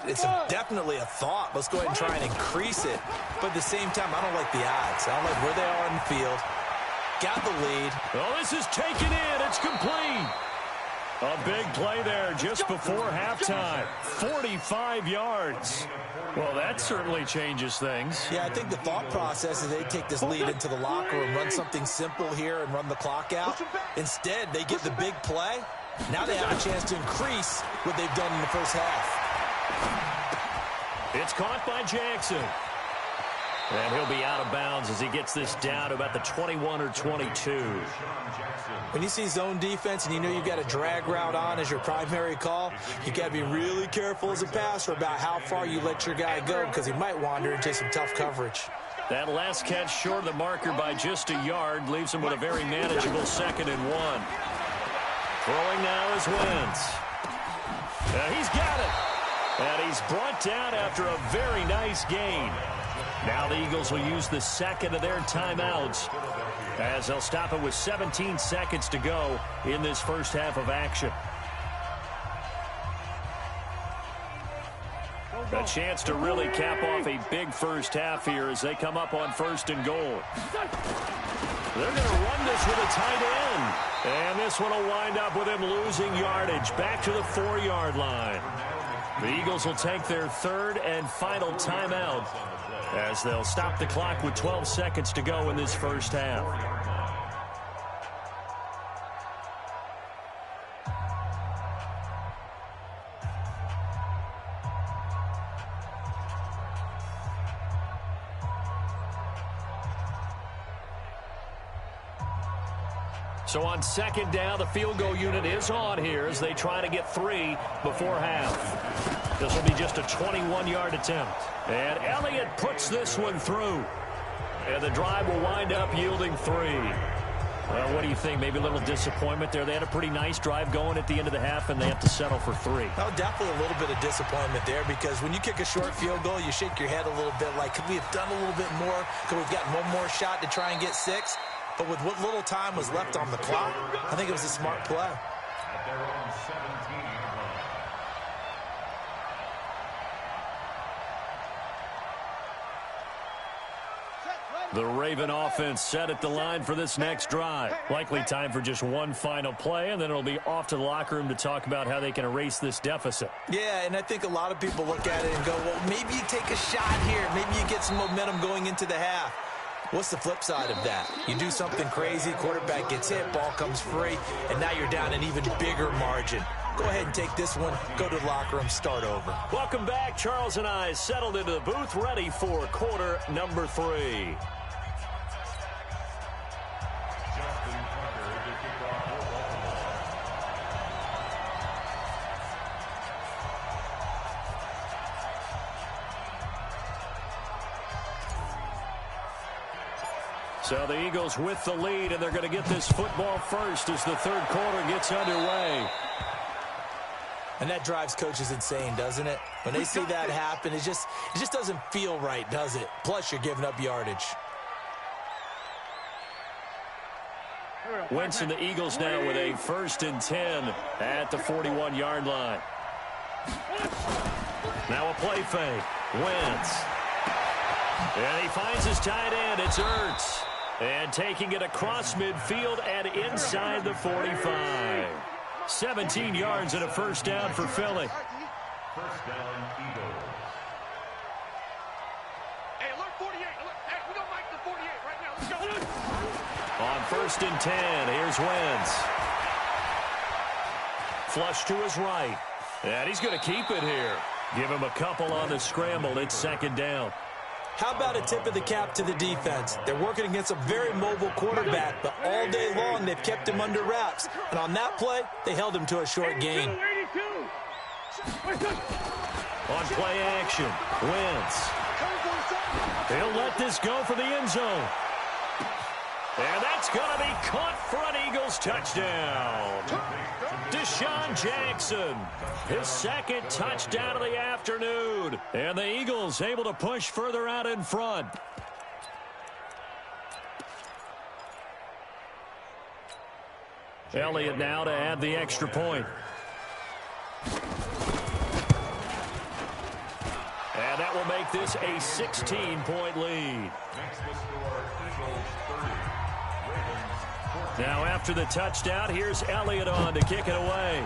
It's definitely a thought. Let's go ahead and try and increase it. But at the same time, I don't like the odds. I don't like where they are in the field. Got the lead. Oh, this is taken in. It's complete. A big play there just before halftime. 45 yards. Well, that certainly changes things. Yeah, I think the thought process is they take this lead into the locker room, run something simple here and run the clock out. Instead, they get the big play. Now they have a chance to increase what they've done in the first half. It's caught by Jackson. And he'll be out of bounds as he gets this down to about the 21 or 22. When you see zone defense and you know you've got a drag route on as your primary call, you got to be really careful as a passer about how far you let your guy go because he might wander into some tough coverage. That last catch short of the marker by just a yard leaves him with a very manageable 2nd and 1. Throwing now is Wentz. He's got it. And he's brought down after a very nice gain. Now the Eagles will use the second of their timeouts as they'll stop it with 17 seconds to go in this first half of action. A chance to really cap off a big first half here as they come up on 1st and goal. They're going to run this with a tight end. And this one will wind up with him losing yardage back to the 4-yard line. The Eagles will take their 3rd and final timeout as they'll stop the clock with 12 seconds to go in this first half. So on 2nd down, the field goal unit is on here as they try to get 3 before half. This will be just a 21-yard attempt. And Elliott puts this one through. And the drive will wind up yielding 3. Well, what do you think? Maybe a little disappointment there. They had a pretty nice drive going at the end of the half, and they have to settle for 3. Oh, definitely a little bit of disappointment there because when you kick a short field goal, you shake your head a little bit like, could we have done a little bit more? Could we have gotten one more shot to try and get 6? But with what little time was left on the clock, I think it was a smart play. The Raven offense set at the line for this next drive. Likely time for just one final play, and then it'll be off to the locker room to talk about how they can erase this deficit. Yeah, and I think a lot of people look at it and go, well, maybe you take a shot here. Maybe you get some momentum going into the half. What's the flip side of that? You do something crazy, quarterback gets hit, ball comes free, and now you're down an even bigger margin. Go ahead and take this one, go to the locker room, start over. Welcome back. Charles and I settled into the booth, ready for quarter number 3. So the Eagles with the lead, and they're going to get this football first as the 3rd quarter gets underway. And that drives coaches insane, doesn't it? When they see that happen, it just doesn't feel right, does it? Plus, you're giving up yardage. Wentz and the Eagles now with a 1st and 10 at the 41-yard line. Now a play fake. Wentz. And he finds his tight end. It's Ertz. And taking it across midfield and inside the 45. 17 yards and a 1st down for Philly. 1st down, Eagles. Hey, alert 48. Alert. Hey, we don't like the 48 right now. Let's go. On 1st and 10, here's Wentz. Flush to his right. And he's going to keep it here. Give him a couple on the scramble. It's 2nd down. How about a tip of the cap to the defense? They're working against a very mobile quarterback, but all day long they've kept him under wraps. And on that play, they held him to a short gain. On play action, Wentz. He'll let this go for the end zone. And that's going to be caught for an Eagles touchdown. Deshaun Jackson, his 2nd touchdown of the afternoon. And the Eagles able to push further out in front. Elliott now to add the extra point. And that will make this a 16-point lead. Now after the touchdown, here's Elliott on to kick it away.